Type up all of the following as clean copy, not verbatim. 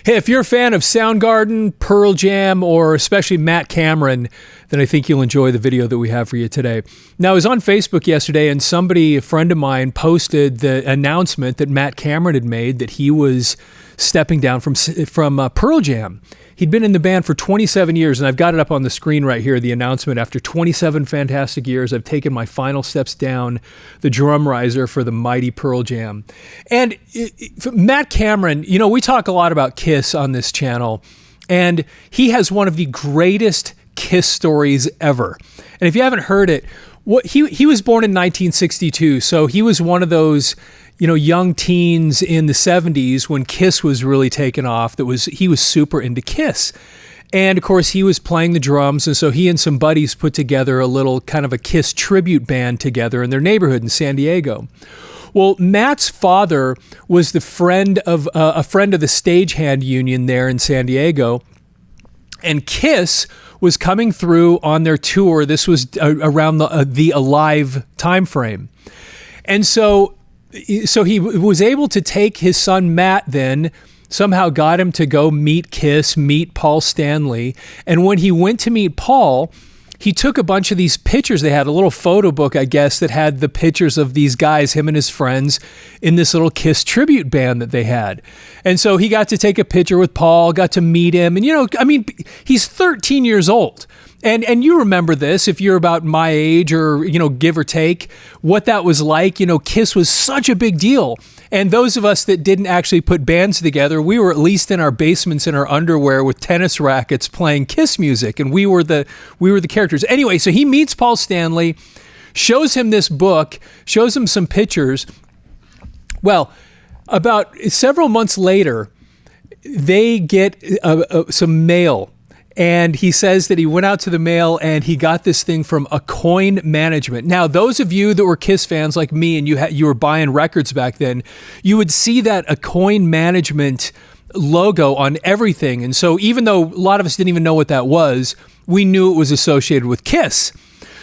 Hey, if you're a fan of Soundgarden, Pearl Jam, or especially Matt Cameron, then I think you'll enjoy the video that we have for you today. Now, I was on Facebook yesterday, and a friend of mine, posted the announcement that Matt Cameron had made that he was stepping down from Pearl Jam. He'd been in the band for 27 years, and I've got it up on the screen right here, the announcement. After 27 fantastic years, I've taken my final steps down the drum riser for the mighty Pearl Jam. And Matt Cameron, you know, we talk a lot about Kiss on this channel, and he has one of the greatest Kiss stories ever. And if you haven't heard it, he was born in 1962, so he was one of those, you know, young teens in the 70s when Kiss was really taking off. He was super into Kiss. And of course he was playing the drums, and so he and some buddies put together a little kind of a Kiss tribute band together in their neighborhood in San Diego. Well, Matt's father was the friend of a friend of the stagehand union there in San Diego, and Kiss was coming through on their tour. This was around the Alive time frame. And so he was able to take his son Matt, then somehow got him to go meet Kiss, meet Paul Stanley. And when he went to meet Paul, he took a bunch of these pictures. They had a little photo book, I guess, that had the pictures of these guys, him and his friends, in this little Kiss tribute band that they had. And so he got to take a picture with Paul, got to meet him. And, you know, I mean, he's 13 years old. And you remember this, if you're about my age or, you know, give or take, what that was like. You know, Kiss was such a big deal. And those of us that didn't actually put bands together, we were at least in our basements in our underwear with tennis rackets playing Kiss music, and we were the characters. Anyway, so he meets Paul Stanley, shows him this book, shows him some pictures. Well, about several months later, they get some mail. And he says that he went out to the mail and he got this thing from Coin Management. Now, those of you that were Kiss fans like me and you were buying records back then, you would see that Coin Management logo on everything. And so even though a lot of us didn't even know what that was, we knew it was associated with Kiss.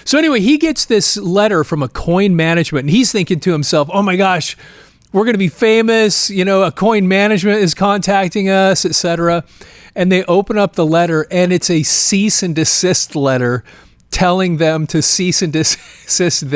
So anyway, he gets this letter from Coin Management, and he's thinking to himself, oh my gosh, we're going to be famous. You know, Coin Management is contacting us, etc. And they open up the letter, and it's a cease and desist letter telling them to cease and desist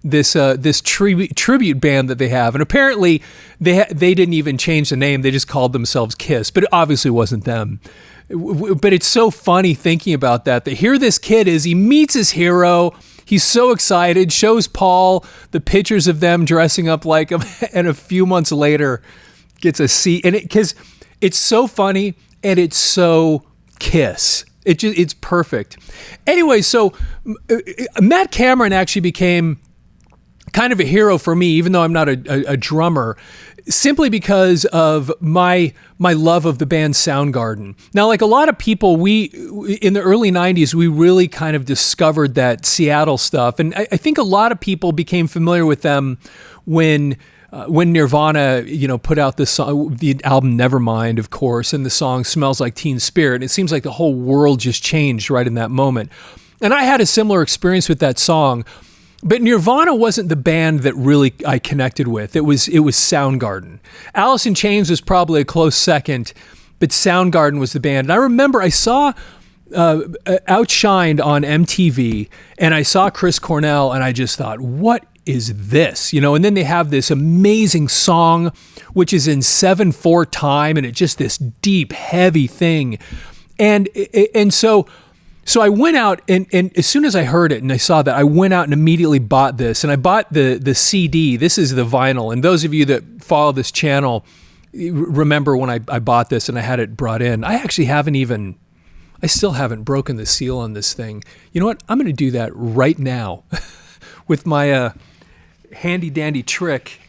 this tribute band that they have. And apparently they didn't even change the name. They just called themselves Kiss, but it obviously wasn't them. But it's so funny thinking about that here this kid is, he meets his hero. He's so excited, shows Paul the pictures of them dressing up like him, and a few months later gets a seat. And because it's so funny and it's so Kiss. It's perfect. Anyway, so Matt Cameron actually became kind of a hero for me, even though I'm not a drummer, simply because of my love of the band Soundgarden. Now, like a lot of people, in the early 90s, we really kind of discovered that Seattle stuff. And I think a lot of people became familiar with them when Nirvana, you know, put out the album Nevermind, of course, and the song Smells Like Teen Spirit. It seems like the whole world just changed right in that moment. And I had a similar experience with that song. But Nirvana wasn't the band that really I connected with. It was Soundgarden. Alice in Chains was probably a close second, but Soundgarden was the band. And I remember I saw Outshined on MTV, and I saw Chris Cornell, and I just thought, what is this? You know, and then they have this amazing song, which is in 7/4 time, and it's just this deep, heavy thing. And so I went out, and as soon as I heard it and I saw that, I went out and immediately bought this. And I bought the CD. This is the vinyl. And those of you that follow this channel remember when I bought this and I had it brought in. I still haven't broken the seal on this thing. You know what? I'm going to do that right now with my handy dandy trick.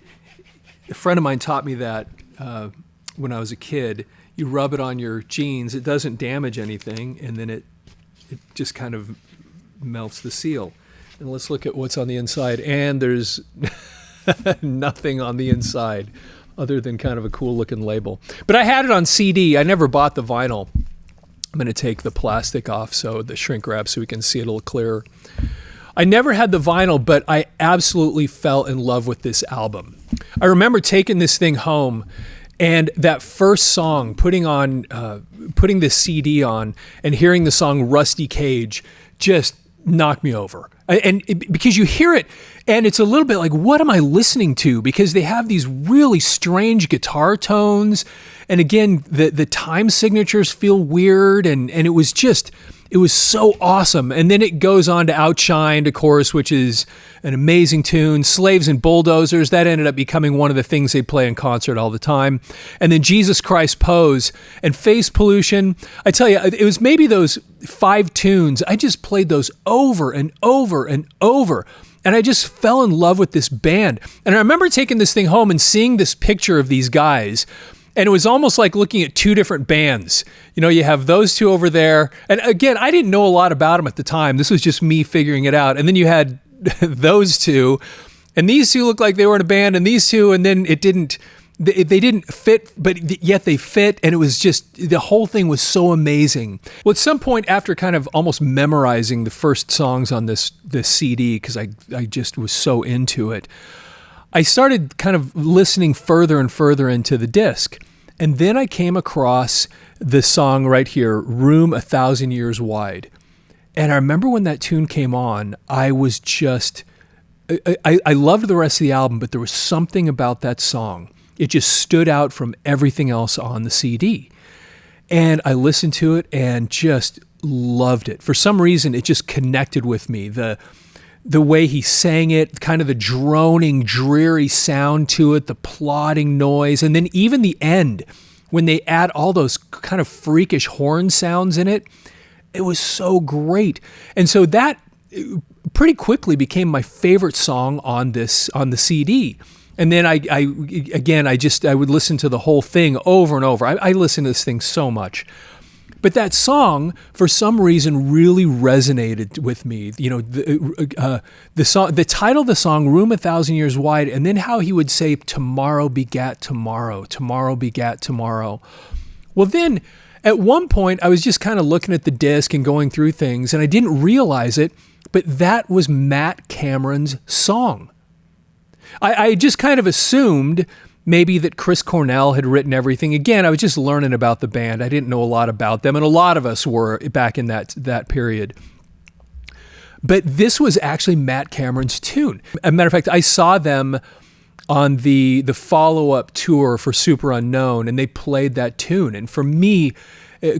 A friend of mine taught me that when I was a kid. You rub it on your jeans. It doesn't damage anything. And then it just kind of melts the seal. And let's look at what's on the inside. And there's nothing on the inside other than kind of a cool looking label. But I had it on CD. I never bought the vinyl. I'm going to take the plastic off, so the shrink wrap, so we can see it a little clearer. I never had the vinyl, but I absolutely fell in love with this album. I remember taking this thing home, And that first song, putting the CD on and hearing the song Rusty Cage just knocked me over. Because you hear it and it's a little bit like, what am I listening to? Because they have these really strange guitar tones. And again, the time signatures feel weird. And it was so awesome. And then it goes on to Outshined, of course, which is an amazing tune. Slaves and Bulldozers, that ended up becoming one of the things they play in concert all the time. And then Jesus Christ Pose and Face Pollution. I tell you, it was maybe those 5 tunes. I just played those over and over and over. And I just fell in love with this band. And I remember taking this thing home and seeing this picture of these guys. And it was almost like looking at 2 different bands. You know, you have those 2 over there. And again, I didn't know a lot about them at the time. This was just me figuring it out. And then you had those 2. And these 2 looked like they were in a band. And these 2, and then they didn't fit, but yet they fit. And it was just, the whole thing was so amazing. Well, at some point after kind of almost memorizing the first songs on this CD, because I just was so into it, I started kind of listening further and further into the disc. And then I came across the song right here, Room 1,000 Years Wide. And I remember when that tune came on, I was just, I loved the rest of the album, but there was something about that song. It just stood out from everything else on the CD. And I listened to it and just loved it. For some reason, it just connected with me. The way he sang it, kind of the droning, dreary sound to it, the plodding noise, and then even the end, when they add all those kind of freakish horn sounds in it, it was so great. And so that pretty quickly became my favorite song on the CD. And then I would listen to the whole thing over and over. I listen to this thing so much. But that song, for some reason, really resonated with me. You know, the title of the song, Room 1,000 Years Wide, and then how he would say, tomorrow begat tomorrow, tomorrow begat tomorrow. Well, then, at one point, I was just kind of looking at the disc and going through things, and I didn't realize it, but that was Matt Cameron's song. I just kind of assumed maybe that Chris Cornell had written everything. Again, I was just learning about the band. I didn't know a lot about them, and a lot of us were back in that period. But this was actually Matt Cameron's tune. As a matter of fact, I saw them on the follow-up tour for Superunknown, and they played that tune. And for me,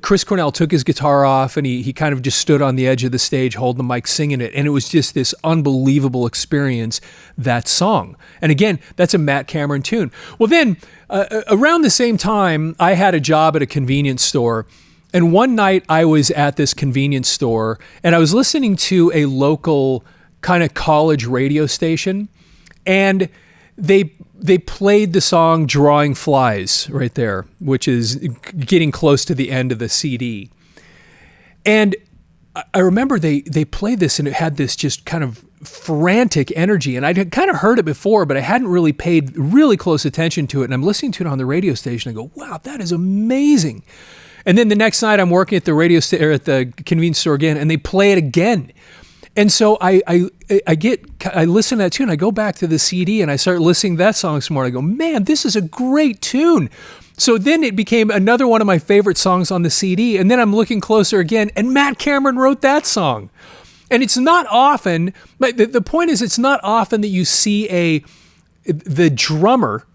Chris Cornell took his guitar off, and he kind of just stood on the edge of the stage holding the mic singing it. And it was just this unbelievable experience, that song. And again, that's a Matt Cameron tune. Well, then, around the same time, I had a job at a convenience store. And one night I was at this convenience store, and I was listening to a local kind of college radio station. And they played the song Drawing Flies right there, which is getting close to the end of the CD. And I remember they played this, and it had this just kind of frantic energy. And I'd kind of heard it before, but I hadn't really paid really close attention to it. And I'm listening to it on the radio station. I go, wow, that is amazing. And then the next night I'm working at the at the convenience store again, and they play it again. And so I listen to that tune. I go back to the CD and I start listening to that song some more. I go, man, this is a great tune. So then it became another one of my favorite songs on the CD. And then I'm looking closer again, and Matt Cameron wrote that song. And it's not often, but the point is, it's not often that you see the drummer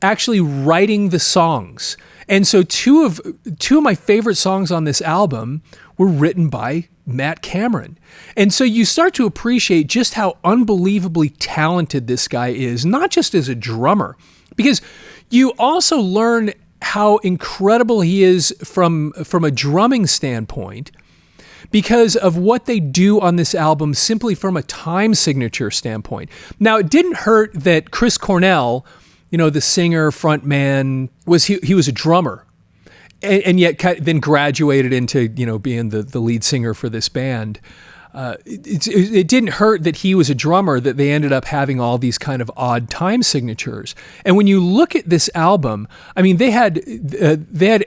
actually writing the songs. And so two of my favorite songs on this album were written by Matt Cameron. And so you start to appreciate just how unbelievably talented this guy is, not just as a drummer, because you also learn how incredible he is from a drumming standpoint because of what they do on this album simply from a time signature standpoint. Now, it didn't hurt that Chris Cornell, you know, the singer, frontman, he was a drummer. And yet then graduated into, you know, being the lead singer for this band. It didn't hurt that he was a drummer, that they ended up having all these kind of odd time signatures. And when you look at this album, I mean, they had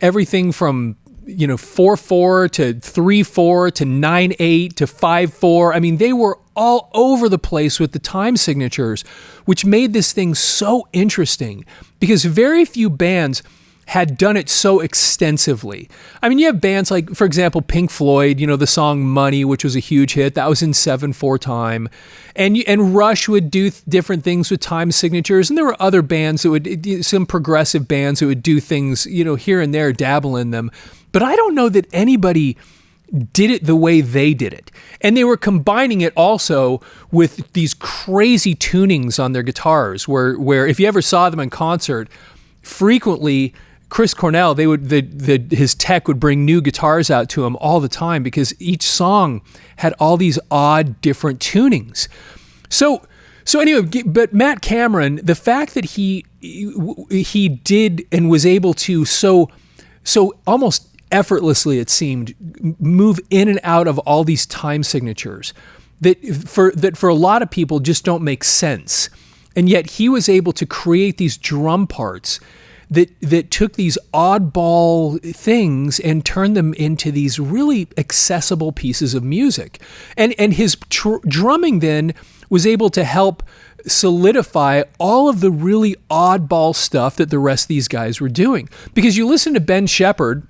everything from, you know, 4/4 to 3/4 to 9/8 to 5/4. I mean, they were all over the place with the time signatures, which made this thing so interesting. because very few bands had done it so extensively. I mean, you have bands like, for example, Pink Floyd, the song Money, which was a huge hit. That was in 7/4 time. And Rush would do different things with time signatures. And there were other bands that would, some progressive bands that would do things, here and there, dabble in them. But I don't know that anybody did it the way they did it. And they were combining it also with these crazy tunings on their guitars, where if you ever saw them in concert, frequently Chris Cornell, his tech would bring new guitars out to him all the time because each song had all these odd different tunings. So anyway, but Matt Cameron, the fact that he did and was able to so almost effortlessly, it seemed, move in and out of all these time signatures that for a lot of people just don't make sense. And yet he was able to create these drum parts that took these oddball things and turned them into these really accessible pieces of music. And his drumming then was able to help solidify all of the really oddball stuff that the rest of these guys were doing. Because you listen to Ben Shepherd,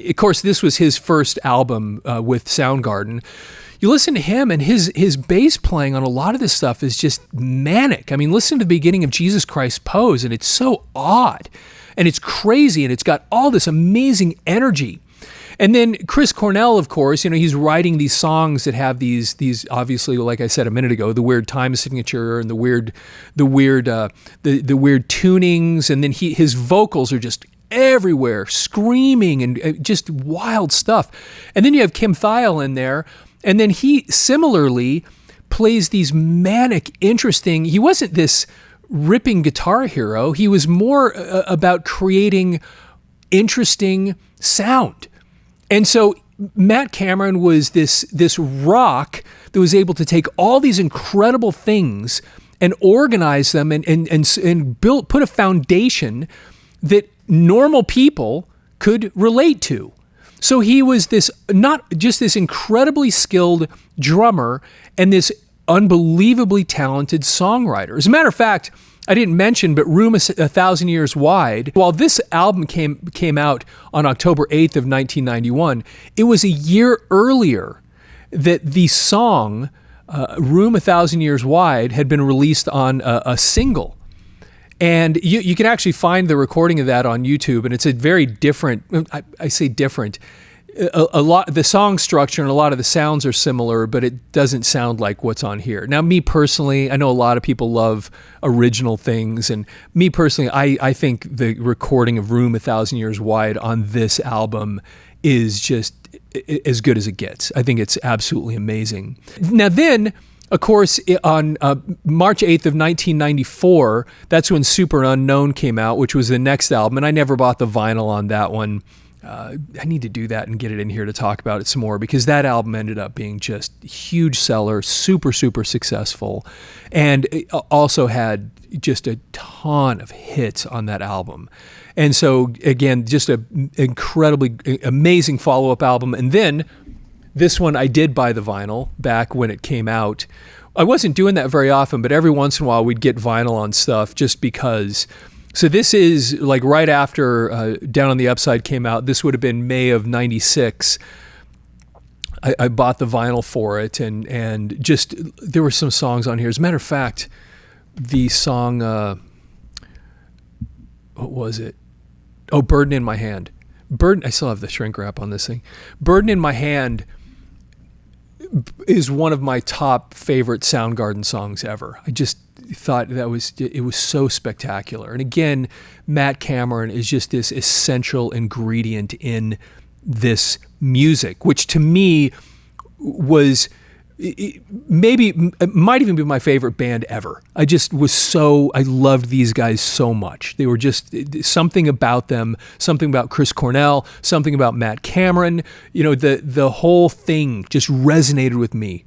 of course, this was his first album with Soundgarden. You listen to him and his bass playing on a lot of this stuff is just manic. I mean, listen to the beginning of Jesus Christ Pose, and it's so odd, and it's crazy, and it's got all this amazing energy. And then Chris Cornell, of course, he's writing these songs that have these obviously, like I said a minute ago, the weird time signature and the weird tunings, and then his vocals are just everywhere, screaming and just wild stuff. And then you have Kim Thayil in there. And then he similarly plays these manic, interesting. He wasn't this ripping guitar hero. He was more about creating interesting sound. And so Matt Cameron was this rock that was able to take all these incredible things and organize them and put a foundation that normal people could relate to. So he was not just this incredibly skilled drummer and this unbelievably talented songwriter. As a matter of fact, I didn't mention, but Room 1,000 Years Wide, while this album came out on October 8th of 1991, it was a year earlier that the song Room 1,000 Years Wide had been released on a single. And you can actually find the recording of that on YouTube, and it's a very different, I say different, a lot, the song structure and a lot of the sounds are similar, but it doesn't sound like what's on here. Now, me personally, I know a lot of people love original things, and me personally, I think the recording of Room 1,000 Years Wide on this album is just as good as it gets. I think it's absolutely amazing. Now then, of course, on March 8th of 1994, that's when Superunknown came out, which was the next album, and I never bought the vinyl on that one. I need to do that and get it in here to talk about it some more, because that album ended up being just huge seller, super, super successful, and it also had just a ton of hits on that album. And so, again, just an incredibly amazing follow-up album. And then this one, I did buy the vinyl back when it came out. I wasn't doing that very often, but every once in a while we'd get vinyl on stuff just because. So this is like right after Down on the Upside came out. This would have been May of 96. I bought the vinyl for it, and just there were some songs on here. As a matter of fact, the song, what was it? Oh, Burden in My Hand. I still have the shrink wrap on this thing. Burden in My Hand is one of my top favorite Soundgarden songs ever. I just thought it was so spectacular. And again, Matt Cameron is just this essential ingredient in this music, which to me was it might even be my favorite band ever. I loved these guys so much. They were just something about them, something about Chris Cornell, something about Matt Cameron. The whole thing just resonated with me.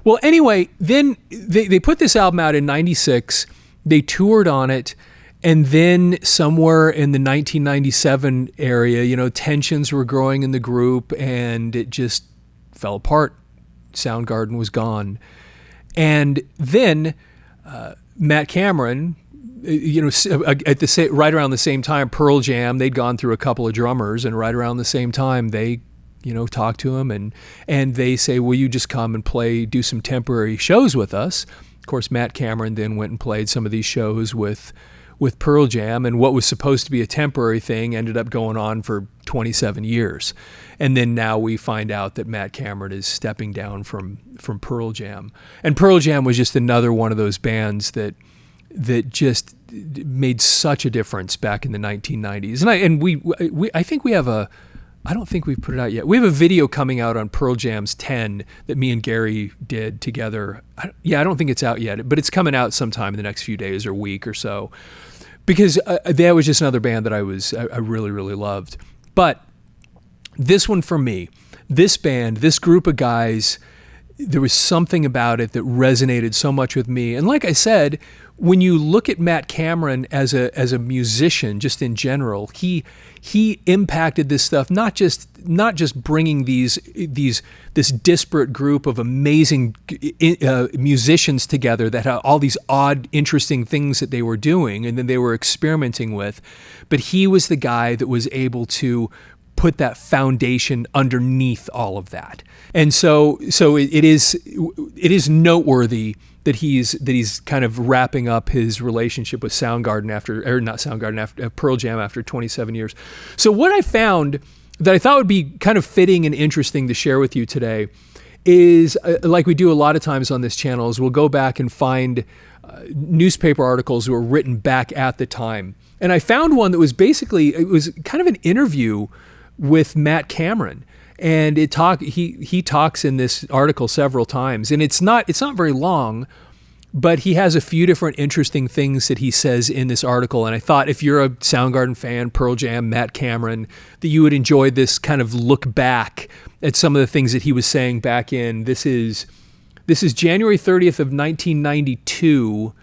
Well, anyway, then they put this album out in 96. They toured on it. And then somewhere in the 1997 area, tensions were growing in the group, and it just fell apart. Soundgarden was gone. And then Matt Cameron right around the same time, Pearl Jam, they'd gone through a couple of drummers, and right around the same time, they, talk to him and they say, will you just come and do some temporary shows with us? Of course, Matt Cameron then went and played some of these shows with Pearl Jam, and what was supposed to be a temporary thing ended up going on for 27 years. And then now we find out that Matt Cameron is stepping down from Pearl Jam. And Pearl Jam was just another one of those bands that just made such a difference back in the 1990s. I think we have I don't think we've put it out yet. We have a video coming out on Pearl Jam's 10 that me and Gary did together. I don't think it's out yet, but it's coming out sometime in the next few days or week or so. Because that was just another band that I really, really loved. But this one for me, this band, this group of guys, there was something about it that resonated so much with me. And like I said, when you look at Matt Cameron as a musician, just in general, he impacted this stuff, not just bringing this disparate group of amazing musicians together that had all these odd, interesting things that they were doing and then they were experimenting with, but he was the guy that was able to put that foundation underneath all of that. And so it is noteworthy that he's kind of wrapping up his relationship with after Pearl Jam after 27 years. So what I found that I thought would be kind of fitting and interesting to share with you today is, like we do a lot of times on this channel, is we'll go back and find newspaper articles that were written back at the time. And I found one that was it was kind of an interview with Matt Cameron. And he talks in this article several times, and it's not very long, but he has a few different interesting things that he says in this article. And I thought if you're a Soundgarden fan, Pearl Jam, Matt Cameron, that you would enjoy this kind of look back at some of the things that he was saying back in. This is January 30th of 1992,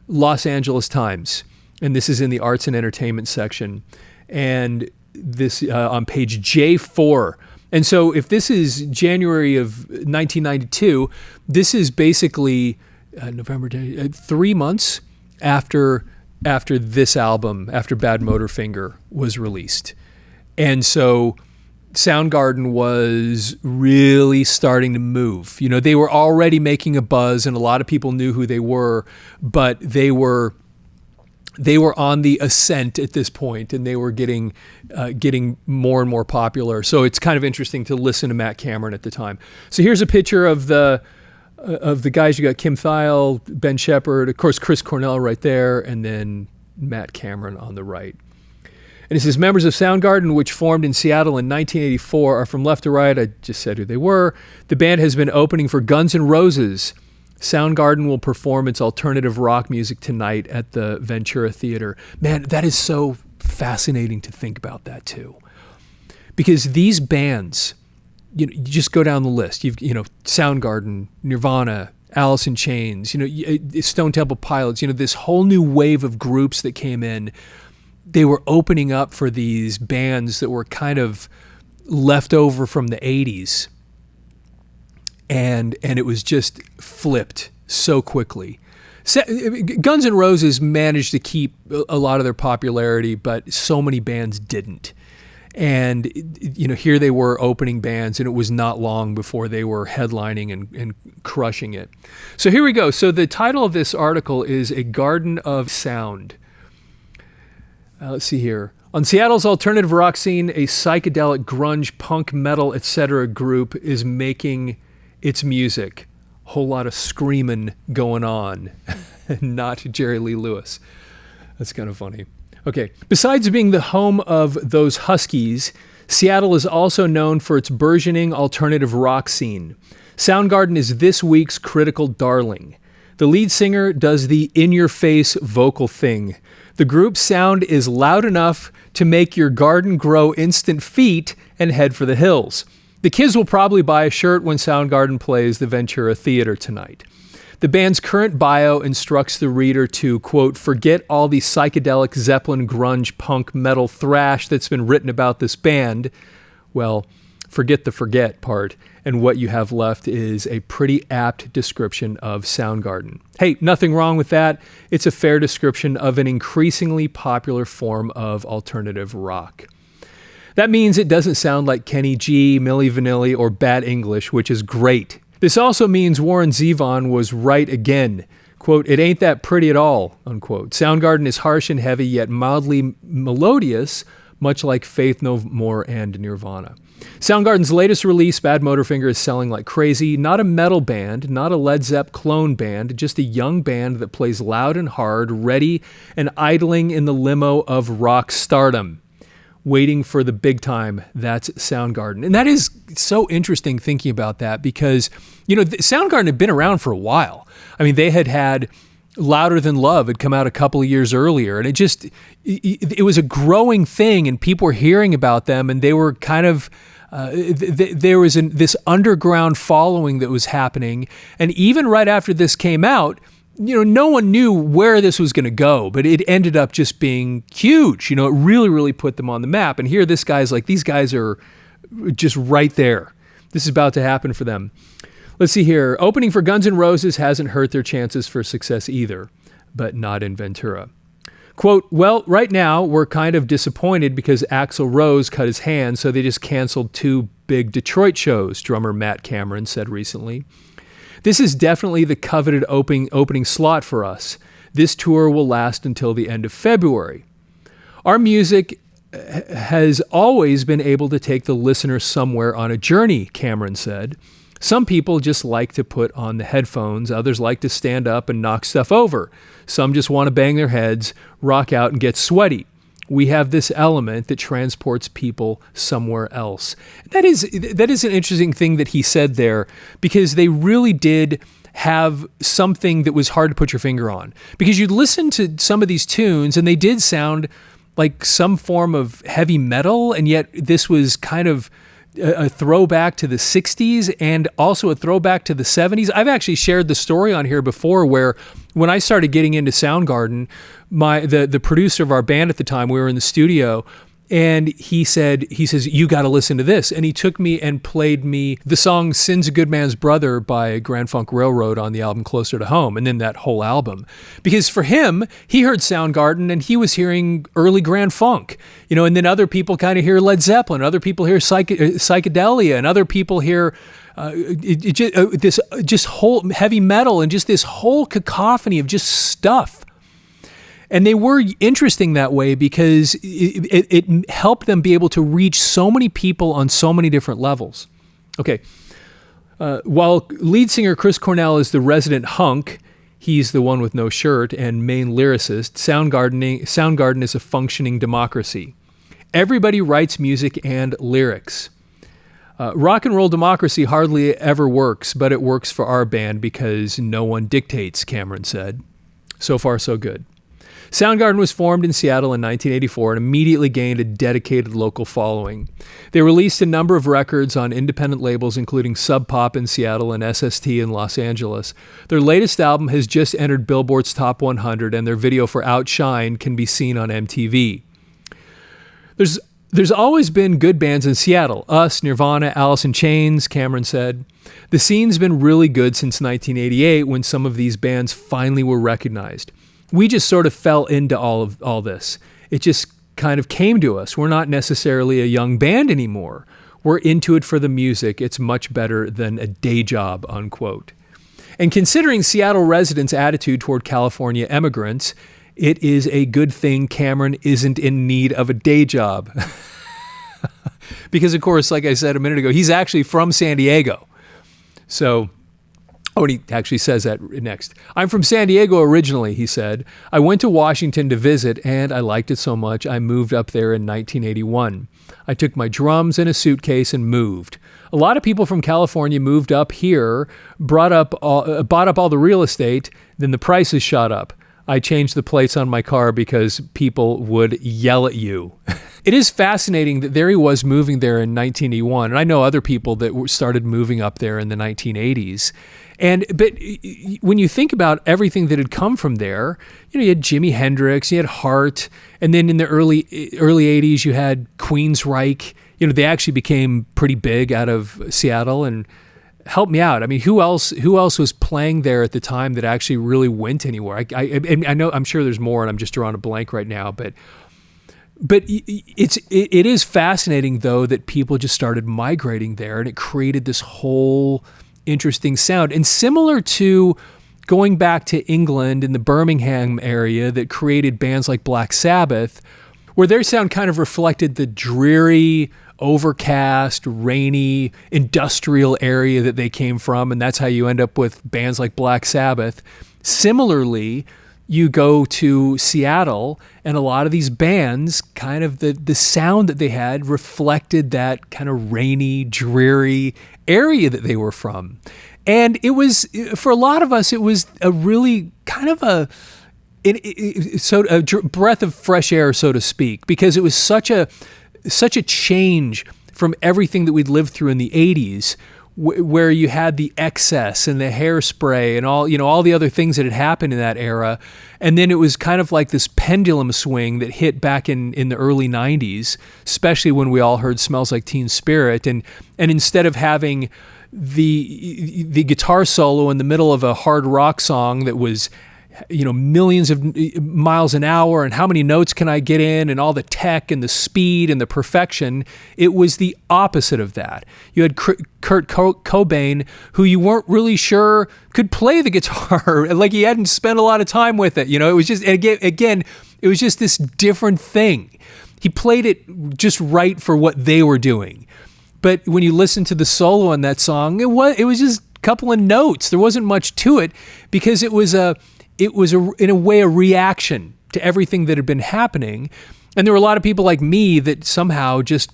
Los Angeles Times, and this is in the arts and entertainment section, and this on page J4. And so if this is January of 1992, this is basically November, 3 months after this album, after Badmotorfinger was released. And so Soundgarden was really starting to move. They were already making a buzz and a lot of people knew who they were, but they were on the ascent at this point, and they were getting more and more popular. So it's kind of interesting to listen to Matt Cameron at the time. So here's a picture of the guys. You got Kim Thayil, Ben Shepherd, of course Chris Cornell right there, and then Matt Cameron on the right. And it says, members of Soundgarden, which formed in Seattle in 1984, are from left to right. I just said who they were. The band has been opening for Guns N' Roses. Soundgarden will perform its alternative rock music tonight at the Ventura Theater. Man, that is so fascinating to think about that too. Because these bands, you just go down the list. You've Soundgarden, Nirvana, Alice in Chains, Stone Temple Pilots, this whole new wave of groups that came in. They were opening up for these bands that were kind of left over from the 80s. And it was just flipped so quickly. Guns N' Roses managed to keep a lot of their popularity, but so many bands didn't. And here they were opening bands, and it was not long before they were headlining and crushing it. So here we go. So the title of this article is A Garden of Sound. Let's see here. On Seattle's alternative rock scene, a psychedelic grunge, punk, metal, etc. group is making its music. Whole lot of screaming going on. Not Jerry Lee Lewis. That's kind of funny. Okay. Besides being the home of those Huskies, Seattle is also known for its burgeoning alternative rock scene. Soundgarden is this week's critical darling. The lead singer does the in-your-face vocal thing. The group's sound is loud enough to make your garden grow instant feet and head for the hills. The kids will probably buy a shirt when Soundgarden plays the Ventura Theater tonight. The band's current bio instructs the reader to, quote, forget all the psychedelic Zeppelin, grunge, punk, metal thrash that's been written about this band. Well, Forget the forget part, and what you have left is a pretty apt description of Soundgarden. Hey, nothing wrong with that. It's a fair description of an increasingly popular form of alternative rock. That means it doesn't sound like Kenny G, Milli Vanilli, or Bad English, which is great. This also means Warren Zevon was right again. Quote, "It ain't that pretty at all," unquote. Soundgarden is harsh and heavy, yet mildly melodious, much like Faith No More and Nirvana. Soundgarden's latest release, Badmotorfinger, is selling like crazy. Not a metal band, not a Led Zepp clone band, just a young band that plays loud and hard, ready and idling in the limo of rock stardom. Waiting for the big time, that's Soundgarden. And that is so interesting thinking about that because, Soundgarden had been around for a while. I mean, they had Louder Than Love had come out a couple of years earlier, and it was a growing thing, and people were hearing about them, and they were kind of, there was this underground following that was happening. And even right after this came out, no one knew where this was going to go, but it ended up just being huge. It really, really put them on the map. And here this guy's like, these guys are just right there. This is about to happen for them. Let's see here. Opening for Guns N' Roses hasn't hurt their chances for success either, but not in Ventura. Quote, "Well, right now we're kind of disappointed because Axl Rose cut his hand, so they just canceled 2 big Detroit shows," drummer Matt Cameron said recently. "This is definitely the coveted opening slot for us. This tour will last until the end of February. Our music has always been able to take the listener somewhere on a journey," Cameron said. "Some people just like to put on the headphones. Others like to stand up and knock stuff over. Some just want to bang their heads, rock out, and get sweaty. We have this element that transports people somewhere else." That is an interesting thing that he said there, because they really did have something that was hard to put your finger on. Because you'd listen to some of these tunes and they did sound like some form of heavy metal, and yet this was kind of a throwback to the 60s and also a throwback to the 70s. I've actually shared the story on here before where when I started getting into Soundgarden, the producer of our band at the time, we were in the studio, and he says, "You got to listen to this." And he took me and played me the song "Sin's a Good Man's Brother" by Grand Funk Railroad on the album Closer to Home, and then that whole album. Because for him, he heard Soundgarden and he was hearing early Grand Funk, and then other people kind of hear Led Zeppelin, other people hear psychedelia, and other people hear this just whole heavy metal and just this whole cacophony of just stuff. And they were interesting that way because it helped them be able to reach so many people on so many different levels. Okay. While lead singer Chris Cornell is the resident hunk, he's the one with no shirt, and main lyricist, Soundgarden is a functioning democracy. Everybody writes music and lyrics. Rock and roll democracy hardly ever works, but it works for our band because no one dictates, Cameron said. So far, so good. Soundgarden was formed in Seattle in 1984 and immediately gained a dedicated local following. They released a number of records on independent labels, including Sub Pop in Seattle and SST in Los Angeles. Their latest album has just entered Billboard's Top 100, and their video for Outshine can be seen on MTV. There's always been good bands in Seattle. Us, Nirvana, Alice in Chains, Cameron said. The scene's been really good since 1988 when some of these bands finally were recognized. We just sort of fell into all this. It just kind of came to us. We're not necessarily a young band anymore. We're into it for the music. It's much better than a day job, unquote. And considering Seattle residents' attitude toward California immigrants, it is a good thing Cameron isn't in need of a day job. Because, of course, like I said a minute ago, he's actually from San Diego. So... Oh, and he actually says that next. "I'm from San Diego originally," he said. "I went to Washington to visit, and I liked it so much I moved up there in 1981. I took my drums and a suitcase and moved. A lot of people from California moved up here, bought up all the real estate, then the prices shot up. I changed the plates on my car because people would yell at you. It is fascinating that there he was moving there in 1981. And I know other people that started moving up there in the 1980s. But when you think about everything that had come from there, you had Jimi Hendrix, you had Hart, and then in the early 80s you had Queensryche. They actually became pretty big out of Seattle. And help me out. I mean, who else was playing there at the time that actually really went anywhere? I know, I'm sure there's more, and I'm just drawing a blank right now, but it is fascinating though that people just started migrating there, and it created this whole interesting sound. And similar to going back to England in the Birmingham area that created bands like Black Sabbath, where their sound kind of reflected the dreary, overcast, rainy, industrial area that they came from, and that's how you end up with bands like Black Sabbath. Similarly, you go to Seattle, and a lot of these bands, kind of the sound that they had reflected that kind of rainy, dreary area that they were from. And it was, for a lot of us, it was a really kind of a breath of fresh air, so to speak, because it was such a change from everything that we'd lived through in the 80s, where you had the excess and the hairspray and all the other things that had happened in that era. And then it was kind of like this pendulum swing that hit back in the early 90s, especially when we all heard Smells Like Teen Spirit. And instead of having the guitar solo in the middle of a hard rock song that was millions of miles an hour, and how many notes can I get in, and all the tech and the speed and the perfection. It was the opposite of that. You had Kurt Cobain, who you weren't really sure could play the guitar, like he hadn't spent a lot of time with it. It was just, again, it was just this different thing. He played it just right for what they were doing. But when you listen to the solo on that song, it was just a couple of notes. There wasn't much to it, because it was in a way a reaction to everything that had been happening. And there were a lot of people like me that somehow just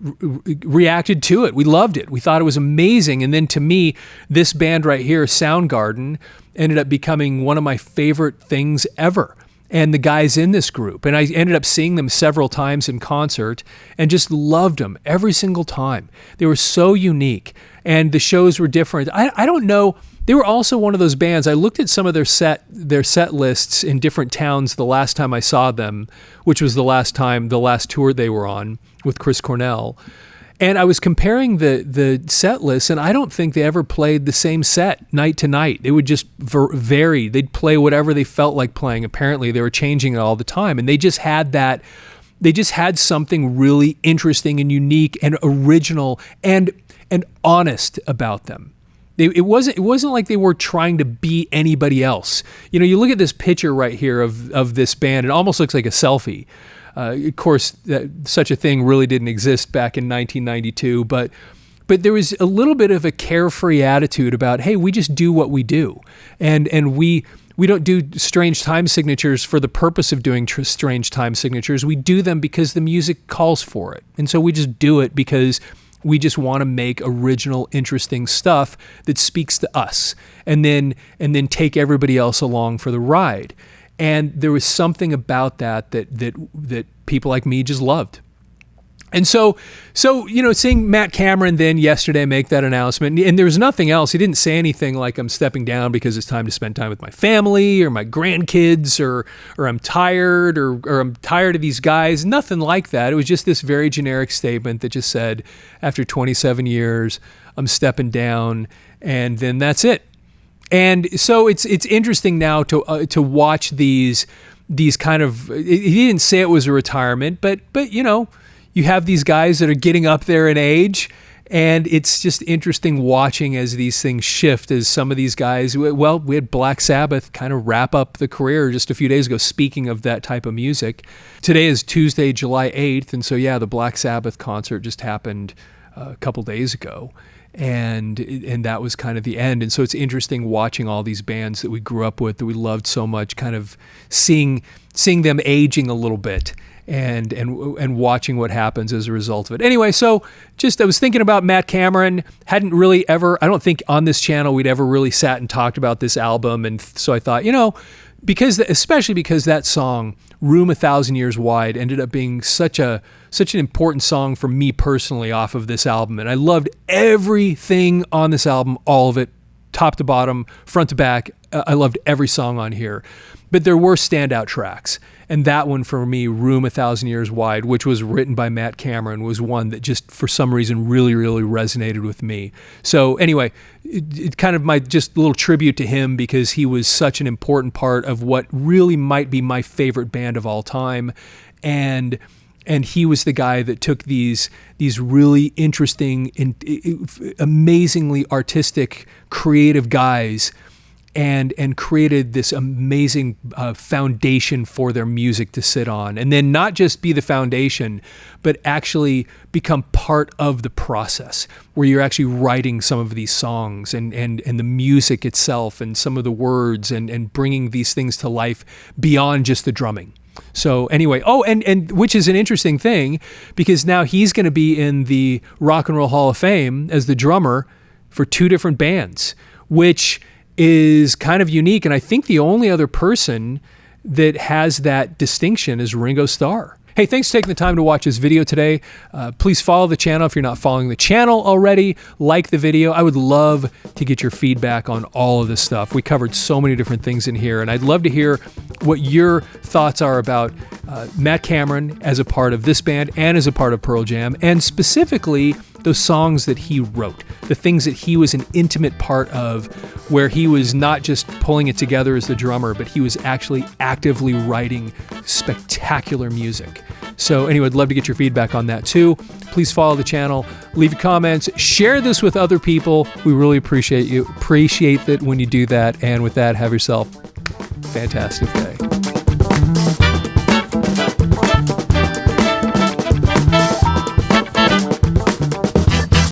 reacted to it. We loved it. We thought it was amazing. And then to me, this band right here, Soundgarden, ended up becoming one of my favorite things ever. And the guys in this group. And I ended up seeing them several times in concert and just loved them every single time. They were so unique, and the shows were different. I don't know. They were also one of those bands. I looked at some of their set lists in different towns the last time I saw them, which was the last tour they were on with Chris Cornell. And I was comparing the set lists, and I don't think they ever played the same set night to night. It would just vary. They'd play whatever they felt like playing. Apparently, they were changing it all the time, and they just had that. They just had something really interesting and unique and original and honest about them. It wasn't like they were trying to be anybody else. You look at this picture right here of this band. It almost looks like a selfie. Of course, such a thing really didn't exist back in 1992, but there was a little bit of a carefree attitude about, hey, we just do what we do, and we don't do strange time signatures for the purpose of doing strange time signatures. We do them because the music calls for it, and so we just do it because we just want to make original, interesting stuff that speaks to us, and then take everybody else along for the ride. And there was something about that people like me just loved. And so seeing Matt Cameron then yesterday make that announcement, and there was nothing else. He didn't say anything like, I'm stepping down because it's time to spend time with my family or my grandkids, or I'm tired, or I'm tired of these guys. Nothing like that. It was just this very generic statement that just said, after 27 years, I'm stepping down, and then that's it. And so it's interesting now to watch these kind of. He didn't say it was a retirement, but you have these guys that are getting up there in age, and it's just interesting watching as these things shift. As some of these guys, we had Black Sabbath kind of wrap up the career just a few days ago. Speaking of that type of music, today is Tuesday, July 8th, and so the Black Sabbath concert just happened a couple days ago. And that was kind of the end. And so it's interesting watching all these bands that we grew up with, that we loved so much, kind of seeing them aging a little bit and watching what happens as a result of it. Anyway, so I was thinking about Matt Cameron. Hadn't really ever, I don't think on this channel we'd ever really sat and talked about this album. And so I thought, especially because that song, Room 1,000 Years Wide, ended up being such an important song for me personally off of this album. And I loved everything on this album, all of it, top to bottom, front to back. I loved every song on here. But there were standout tracks. And that one for me, Room 1,000 Years Wide, which was written by Matt Cameron, was one that just for some reason really, really resonated with me. So anyway, it kind of my just little tribute to him, because he was such an important part of what really might be my favorite band of all time. And he was the guy that took these really interesting and amazingly artistic, creative guys and created this amazing foundation for their music to sit on. And then not just be the foundation, but actually become part of the process where you're actually writing some of these songs and the music itself and some of the words and bringing these things to life beyond just the drumming. So anyway, and which is an interesting thing, because now he's going to be in the Rock and Roll Hall of Fame as the drummer for 2 different bands, which is kind of unique. And I think the only other person that has that distinction is Ringo Starr. Hey, thanks for taking the time to watch this video today. Please follow the channel if you're not following the channel already. Like the video. I would love to get your feedback on all of this stuff. We covered so many different things in here, and I'd love to hear what your thoughts are about Matt Cameron as a part of this band and as a part of Pearl Jam, and specifically those songs that he wrote, the things that he was an intimate part of, where he was not just pulling it together as the drummer, but he was actually actively writing spectacular music. So anyway, I'd love to get your feedback on that too. Please follow the channel, leave your comments, share this with other people. We really appreciate it when you do that. And with that, have yourself a fantastic day.